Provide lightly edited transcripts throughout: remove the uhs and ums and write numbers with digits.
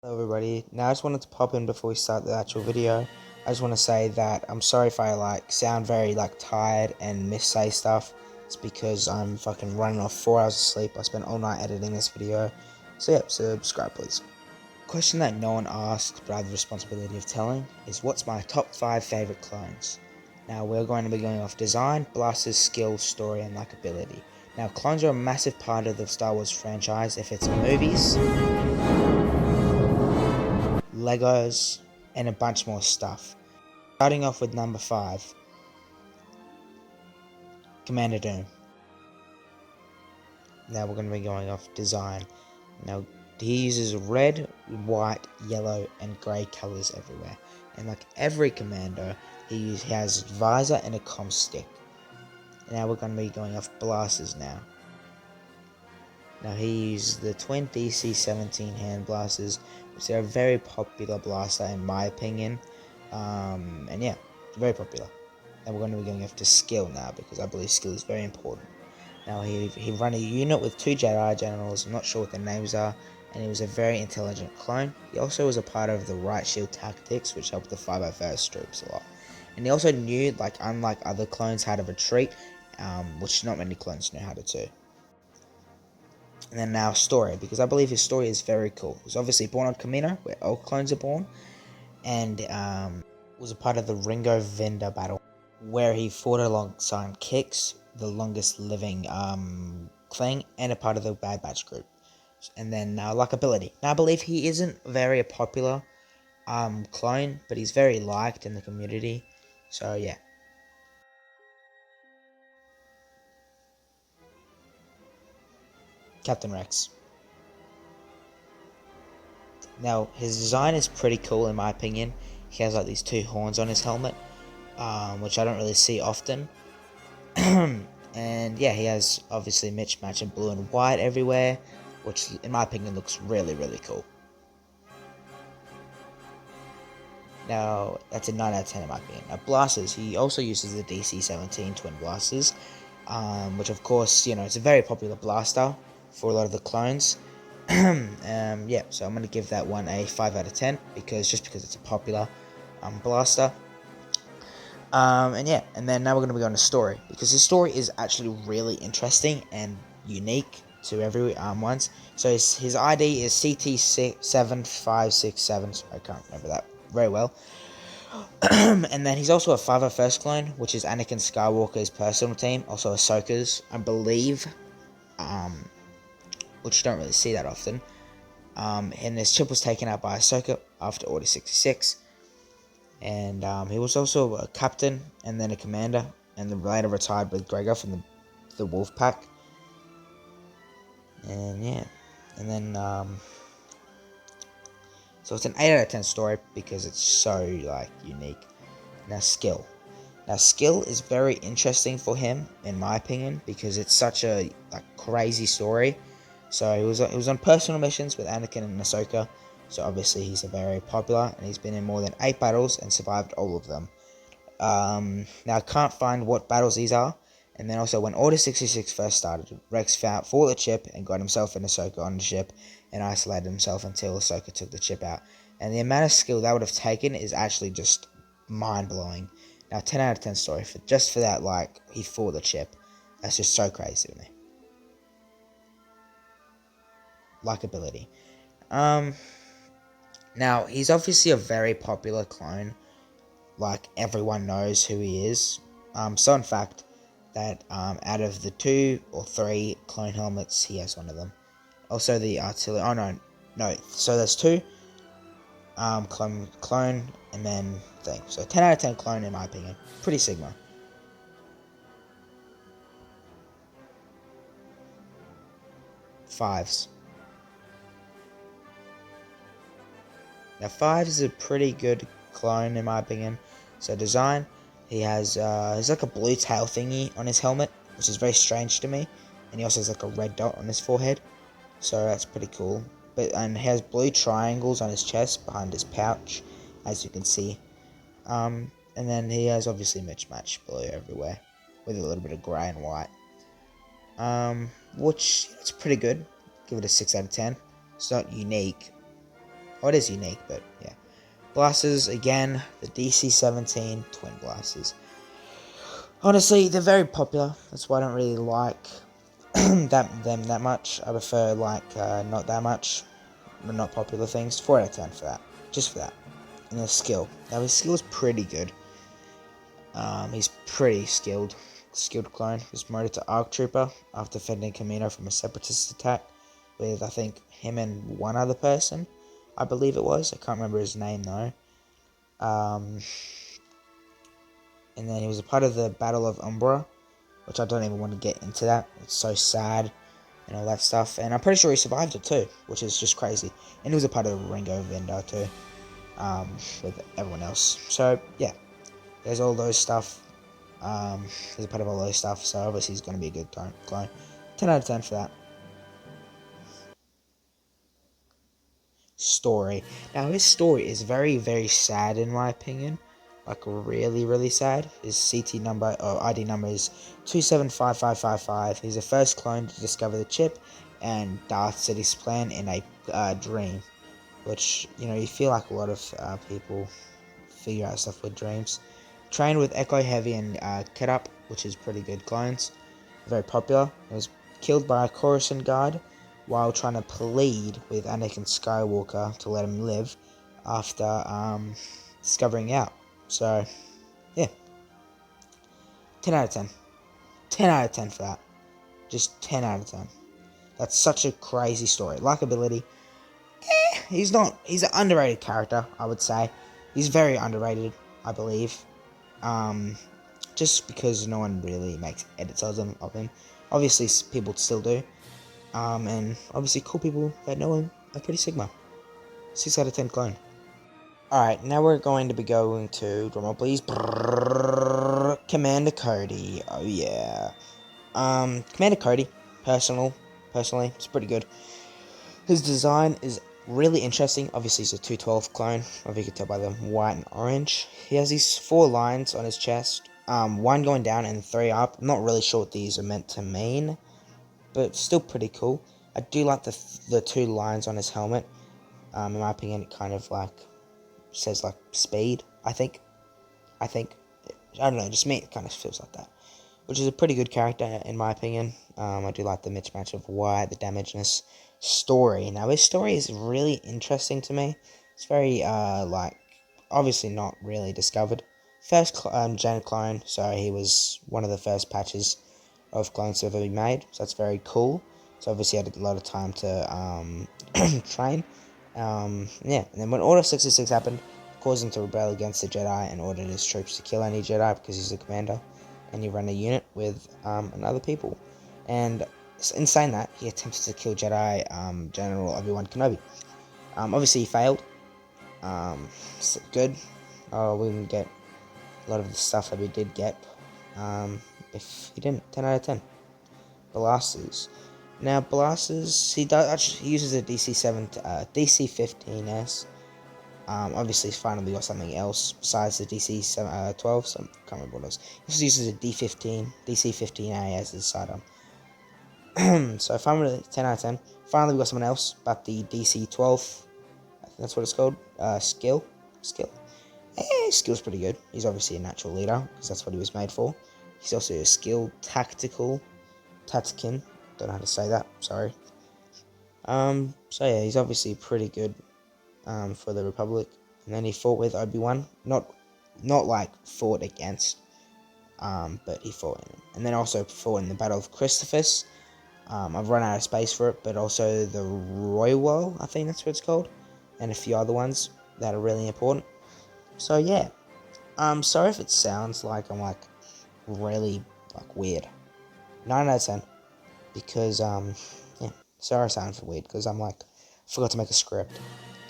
Hello everybody, now I just wanted to pop in before we start the actual video. I just want to say that I'm sorry if I sound very tired and miss-say stuff. It's because I'm fucking running off 4 hours of sleep. I spent all night editing this video. So yeah, subscribe please. Question that no one asked but I have the responsibility of telling is what's my top 5 favourite clones? Now we're going to be going off design, blasters, skill, story and likability. Now clones are a massive part of the Star Wars franchise if it's movies, Legos, and a bunch more stuff. Starting off with number 5, Commander Doom. Now we're going to be going off design. Now he uses red, white, yellow, and grey colours everywhere. And like every Commando, he has a visor and a comm stick. Now we're going to be going off blasters now. Now he uses the twin DC-17 hand blasters, which are a very popular blaster in my opinion. And yeah, very popular. And we're going to be going after skill now because I believe skill is very important. Now he ran a unit with 2 Jedi generals, I'm not sure what their names are, and he was a very intelligent clone. He also was a part of the right shield tactics, which helped the 501st troops a lot. And he also knew, unlike other clones, how to retreat, which not many clones know how to do. And then now story, because I believe his story is very cool. He was obviously born on Kamino, where all clones are born, and was a part of the Ringo Vendor battle, where he fought alongside Kix, the longest living thing, and a part of the Bad Batch group. And then likability. Now I believe he isn't very a popular clone, but he's very liked in the community. So yeah. Captain Rex. Now his design is pretty cool in my opinion. He has these 2 horns on his helmet, which I don't really see often. And yeah, he has obviously mismatch in blue and white everywhere, which in my opinion looks really cool. Now that's a 9 out of 10 in my opinion. Now blasters, he also uses the DC-17 twin blasters, which of course, it's a very popular blaster for a lot of the clones. Yeah, so I'm going to give that one a 5 out of 10 because it's a popular blaster. And yeah, and then now we're going to be going to story, because his story is actually really interesting and unique to every ones. So his ID is CT7567, so I can't remember that very well. And then he's also a 501st clone, which is Anakin Skywalker's personal team, also Ahsoka's, I believe, which you don't really see that often. And his chip was taken out by Ahsoka after Order 66. And he was also a captain and then a commander, and then later retired with Gregor from the Wolf Pack. And yeah, and then so it's an 8 out of 10 story because it's so unique. Now skill is very interesting for him in my opinion because it's such a crazy story. So he was on personal missions with Anakin and Ahsoka. So obviously he's a very popular, and he's been in more than 8 battles and survived all of them. Now I can't find what battles these are. And then also when Order 66 first started, Rex fought for the chip and got himself and Ahsoka on the ship and isolated himself until Ahsoka took the chip out. And the amount of skill that would have taken is actually just mind-blowing. Now 10 out of 10 story for that, he fought the chip. That's just so crazy to me. Likability. Now he's obviously a very popular clone. Everyone knows who he is. So in fact, that out of the 2 or 3 clone helmets, he has one of them. Also the artillery. Oh no. So there's 2 clone and then thing. So 10 out of 10 clone in my opinion. Pretty Sigma. Fives. Now 5 is a pretty good clone in my opinion. So design, he has he's like a blue tail thingy on his helmet, which is very strange to me, and he also has a red dot on his forehead, so that's pretty cool. And he has blue triangles on his chest behind his pouch, as you can see. And then he has obviously mismatch blue everywhere, with a little bit of grey and white. Which it's pretty good. Give it a 6 out of 10. It's not unique, Oh, it is unique, but yeah. Blasters, again, the DC-17 Twin Blasters. Honestly, they're very popular. That's why I don't really like them that much. I prefer, like, not that much, but not popular things. 4 out of 10 for that. Just for that. And his skill. Now, his skill is pretty good. He's pretty skilled. Skilled clone. He was promoted to Arc Trooper after defending Kamino from a separatist attack with, I think, him and one other person. I believe it was. I can't remember his name, though. And then he was a part of the Battle of Umbra, which I don't even want to get into that. It's so sad and all that stuff. And I'm pretty sure he survived it too, which is just crazy. And he was a part of the Ringo Vendor too, with everyone else. So yeah, there's all those stuff. He's a part of all those stuff, so obviously he's going to be a good clone. 10 out of 10 for that. Story. Now his story is very, very sad in my opinion. Like really, really sad. His CT number or ID number is 275555. He's the first clone to discover the chip and Darth City's plan in a dream. Which, you know, you feel like a lot of people figure out stuff with dreams. Trained with Echo Heavy and Ketup, which is pretty good clones. Very popular. He was killed by a Coruscant guard while trying to plead with Anakin Skywalker to let him live after discovering out. So, yeah. 10 out of 10. 10 out of 10 for that. Just 10 out of 10. That's such a crazy story. Likability. He's an underrated character, I would say. He's very underrated, I believe. Just because no one really makes edits of him. Obviously, people still do. And obviously cool people that know him are pretty Sigma. 6 out of 10 clone. Alright, now we're going to be going to, drumroll please, Commander Cody. Oh yeah. Commander Cody, personally, it's pretty good. His design is really interesting. Obviously, he's a 212 clone, if you can tell by the white and orange. He has these 4 lines on his chest, 1 going down and 3 up. I'm not really sure what these are meant to mean, but still pretty cool. I do like the 2 lines on his helmet. In my opinion, it kind of like says like speed. I think. I don't know. Just me, it kind of feels like that. Which is a pretty good character in my opinion. I do like the mismatch of white, the damageness, story. Now his story is really interesting to me. It's very like obviously not really discovered. First gen clone, so he was one of the first patches of clones to ever be made. So that's very cool. So obviously had a lot of time to train. Yeah, and then when Order 66 happened, caused him to rebel against the Jedi and ordered his troops to kill any Jedi because he's the commander, and he ran a unit with other people. And in saying that, he attempted to kill Jedi General Obi-Wan Kenobi. Obviously, he failed. So good. We didn't get a lot of the stuff that we did get. If he didn't, 10 out of 10. Blasters. Now, blasters, he uses a DC-15S. Obviously, he's finally got something else besides the DC-12, so I can't remember what it was. He also uses a DC-15A as his sidearm. So, finally, 10 out of 10. Finally, we got someone else, but the DC-12, I think that's what it's called, Skill. Skill's pretty good. He's obviously a natural leader, because that's what he was made for. He's also a skilled tactikin. Don't know how to say that, sorry. So yeah, he's obviously pretty good for the Republic. And then he fought with Obi-Wan. Not like fought against, but he fought in it. And then also fought in the Battle of Christophus. I've run out of space for it, but also the Roywell, I think that's what it's called. And a few other ones that are really important. So yeah. Sorry if it sounds like I'm like really like weird. 9 out of 10. Because yeah, sorry it sounds weird because I'm like forgot to make a script.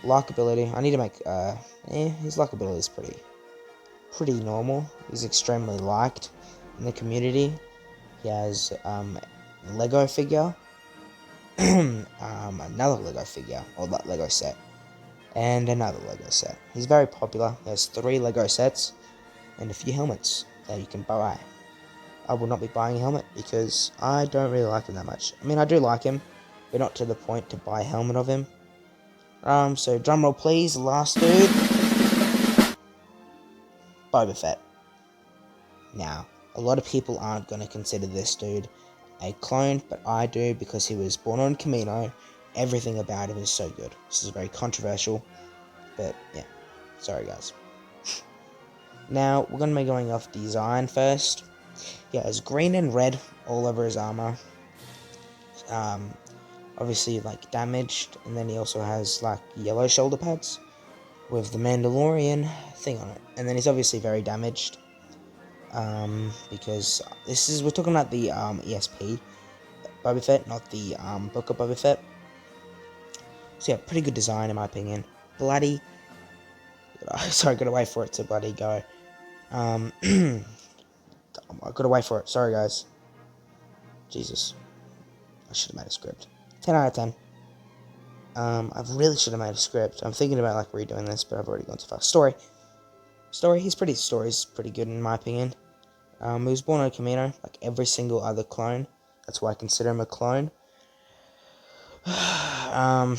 Likability, I need to make his likability is pretty normal. He's extremely liked in the community. He has Lego figure, another Lego figure or that Lego set, and another Lego set. He's very popular. He has 3 Lego sets and a few helmets that you can buy. I will not be buying a helmet because I don't really like him that much. I mean, I do like him, but not to the point to buy a helmet of him. So drumroll please, last dude, Boba Fett. Now, a lot of people aren't going to consider this dude a clone, but I do because he was born on Kamino. Everything about him is so good. This is very controversial, but yeah, sorry guys. Now, we're going to be going off design first. He has green and red all over his armor. Obviously, like, damaged, and then he also has, like, yellow shoulder pads with the Mandalorian thing on it. And then he's obviously very damaged. Because we're talking about the ESP Boba Fett, not the Book of Boba Fett. So yeah, pretty good design in my opinion. Bloody, sorry, gotta wait for it to bloody go. I gotta wait for it. Sorry guys. Jesus, I should have made a script. 10 out of 10. I really should have made a script. I'm thinking about like redoing this, but I've already gone too far. Story's pretty good in my opinion. He was born on Kamino, like every single other clone. That's why I consider him a clone. I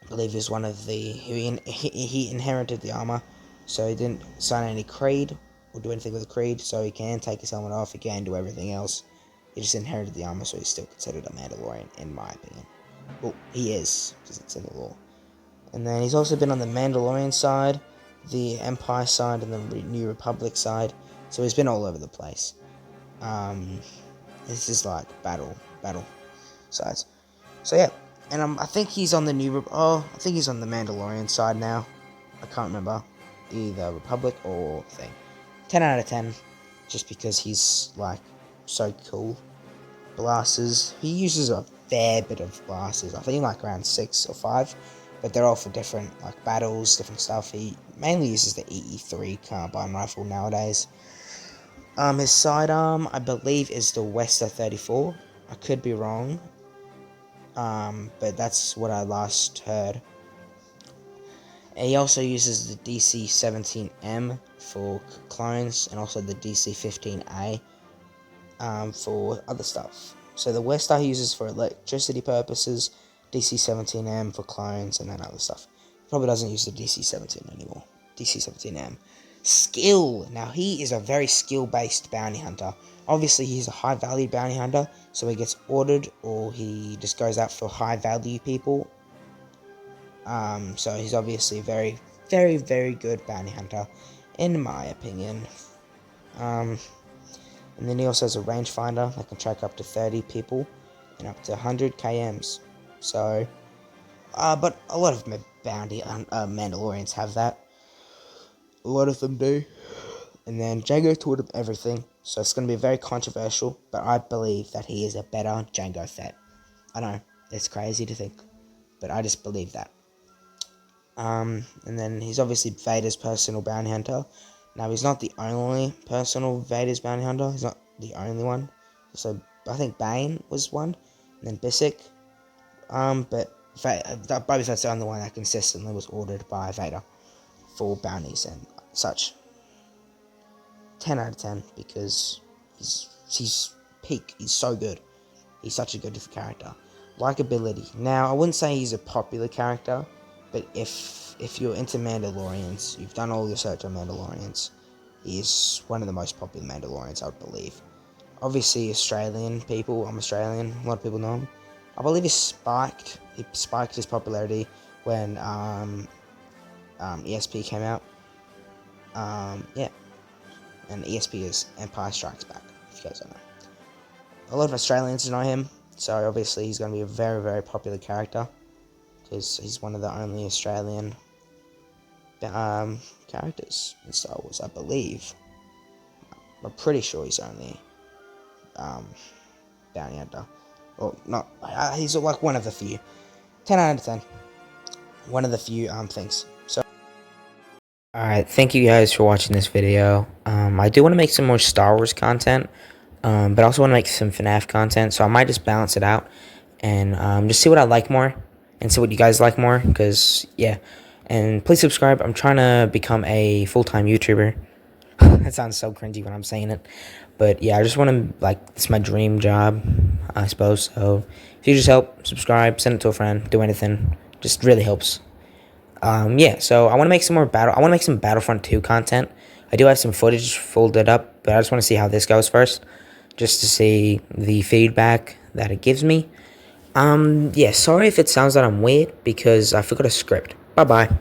believe he's one of the... He inherited the armor, so he didn't sign any creed, or do anything with the creed, so he can take his helmet off, he can do everything else. He just inherited the armor, so he's still considered a Mandalorian, in my opinion. Well, he is, because it's in the law. And then he's also been on the Mandalorian side, the Empire side, and the New Republic side, so he's been all over the place. This is like battle sides. So yeah, and I think he's on the I think he's on the Mandalorian side now. I can't remember, either Republic or thing. 10 out of 10, just because he's like so cool. Blasters, he uses a fair bit of blasters. I think like around 6 or 5, but they're all for different like battles, different stuff. He mainly uses the EE3 carbine rifle nowadays. His sidearm, I believe, is the Wester 34. I could be wrong. But that's what I last heard. He also uses the DC-17M for clones, and also the DC-15A for other stuff. So the Wester he uses for electricity purposes, DC-17M for clones, and then other stuff. Probably doesn't use the DC-17 anymore. DC-17M. Skill. Now, he is a very skill-based bounty hunter. Obviously, he's a high-value bounty hunter, so he gets ordered, or he just goes out for high-value people. So he's obviously a very, very, very good bounty hunter, in my opinion. And then he also has a rangefinder that can track up to 30 people and up to 100 KMs. So, but a lot of bounty Mandalorians have that. A lot of them do. And then Jango taught him everything, so it's going to be very controversial, but I believe that he is a better Jango Fett. I know, it's crazy to think, but I just believe that. And then he's obviously Vader's personal bounty hunter. Now, he's not the only personal Vader's bounty hunter, he's not the only one. So, I think Bane was one, and then Bissek. But Boba Fett's the only one that consistently was ordered by Vader for bounties and such. 10 out of 10, because he's peak. He's so good. He's such a good character. Likeability. Now, I wouldn't say he's a popular character, but if you're into Mandalorians, you've done all your search on Mandalorians, he's one of the most popular Mandalorians, I would believe. Obviously, Australian people. I'm Australian. A lot of people know him. I believe he spiked his popularity when ESP came out. Yeah. And ESP is Empire Strikes Back, if you guys don't know. A lot of Australians know him, so obviously he's going to be a very, very popular character, because he's one of the only Australian characters in Star Wars, I believe. I'm pretty sure he's only bounty hunter. Or not, he's like one of the few. 10 out of 10. One of the few things. So, alright, thank you guys for watching this video. I do want to make some more Star Wars content, but I also want to make some FNAF content, so I might just balance it out and just see what I like more and see what you guys like more, because, yeah. And please subscribe. I'm trying to become a full-time YouTuber. That sounds so cringy when I'm saying it, but yeah, I just want to, like, it's my dream job, I suppose. So if you just help, subscribe, send it to a friend, do anything, Just really helps. Yeah, so I want to make some more battle. I want to make some Battlefront 2 content. I do have some footage folded up, but I just want to see how this goes first, just to see the feedback that it gives me. Yeah, sorry if it sounds that I'm weird because I forgot a script. Bye bye.